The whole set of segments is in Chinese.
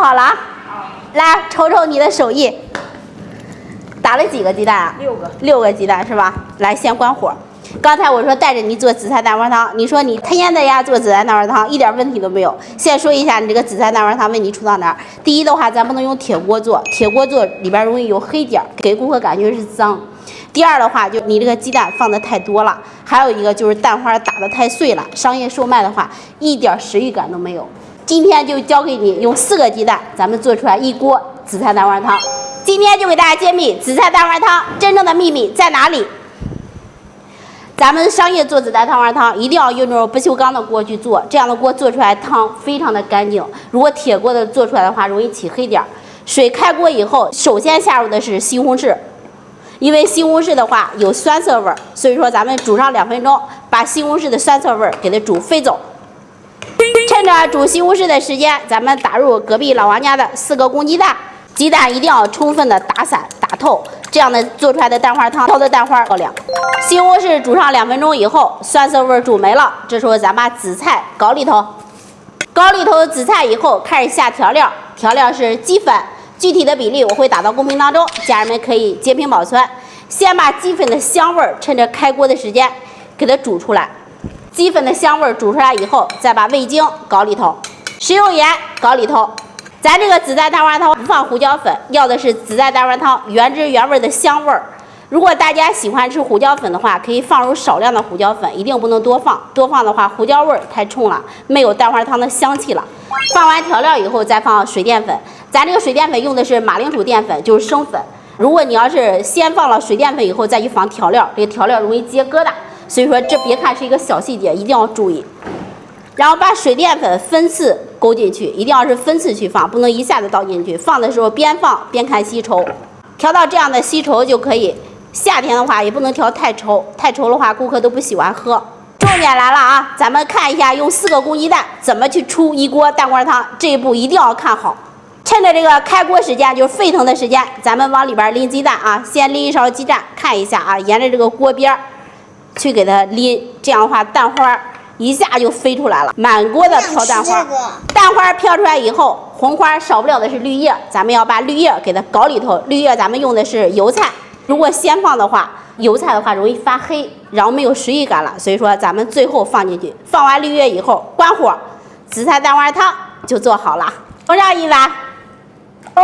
好了啊。来，瞅瞅你的手艺。打了几个鸡蛋啊？6个鸡蛋是吧？来，先关火。刚才我说带着你做紫菜蛋花汤，你说你天的呀做紫菜蛋花汤一点问题都没有。先说一下你这个紫菜蛋花汤问题出到哪儿？第一的话，咱不能用铁锅做，铁锅做里边容易有黑点，给顾客感觉是脏。第二的话，就你这个鸡蛋放的太多了，还有一个就是蛋花打的太碎了，商业售卖的话一点食欲感都没有。今天就教给你用4个鸡蛋，咱们做出来一锅紫菜蛋花汤。今天就给大家揭秘紫菜蛋花汤真正的秘密在哪里。咱们商业做紫菜蛋花汤一定要用这种不锈钢的锅去做，这样的锅做出来汤非常的干净。如果铁锅的做出来的话，容易起黑点。水开锅以后，首先下入的是西红柿，因为西红柿的话有酸涩味儿，所以说咱们煮上2分钟，把西红柿的酸涩味儿给它煮飞走。趁着煮西红柿的时间，咱们打入隔壁老王家的4个公鸡蛋，鸡蛋一定要充分的打散打透，这样的做出来的蛋花汤，挑的蛋花漂亮。西红柿煮上2分钟以后，酸涩味煮没了，这时候咱把紫菜搞里头，紫菜以后开始下调料，调料是鸡粉，具体的比例我会打到公屏当中，家人们可以截屏保存。先把鸡粉的香味趁着开锅的时间给它煮出来。鸡粉的香味煮出来以后，再把味精搞里头，食用盐搞里头。咱这个紫菜蛋花汤不放胡椒粉，要的是紫菜蛋花汤原汁原味的香味儿。如果大家喜欢吃胡椒粉的话，可以放入少量的胡椒粉，一定不能多放，多放的话胡椒味儿太冲了，没有蛋花汤的香气了。放完调料以后再放水淀粉，咱这个水淀粉用的是马铃薯淀粉，就是生粉。如果你要是先放了水淀粉以后再去放调料，这个调料容易结疙瘩。所以说这别看是一个小细节，一定要注意。然后把水淀粉分次勾进去，一定要是分次去放，不能一下子倒进去。放的时候边放边看稀稠，调到这样的稀稠就可以。夏天的话也不能调太稠，太稠的话顾客都不喜欢喝。重点来了啊，咱们看一下用4个公鸡蛋怎么去出一锅蛋花汤，这一步一定要看好。趁着这个开锅时间，就是沸腾的时间，咱们往里边淋鸡蛋啊，先淋一勺鸡蛋，看一下啊，沿着这个锅边去给它淋，这样的话蛋花一下就飞出来了，满锅的飘蛋花。蛋花飘出来以后，红花少不了的是绿叶，咱们要把绿叶给它搞里头。绿叶咱们用的是油菜，如果先放的话，油菜的话容易发黑，然后没有食欲感了，所以说咱们最后放进去。放完绿叶以后关火，紫菜蛋花汤就做好了。盛上一碗，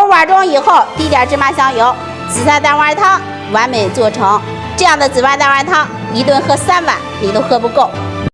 碗中以后滴点芝麻香油，紫菜蛋花汤完美做成。这样的紫菜蛋花汤，一顿喝3碗你都喝不够。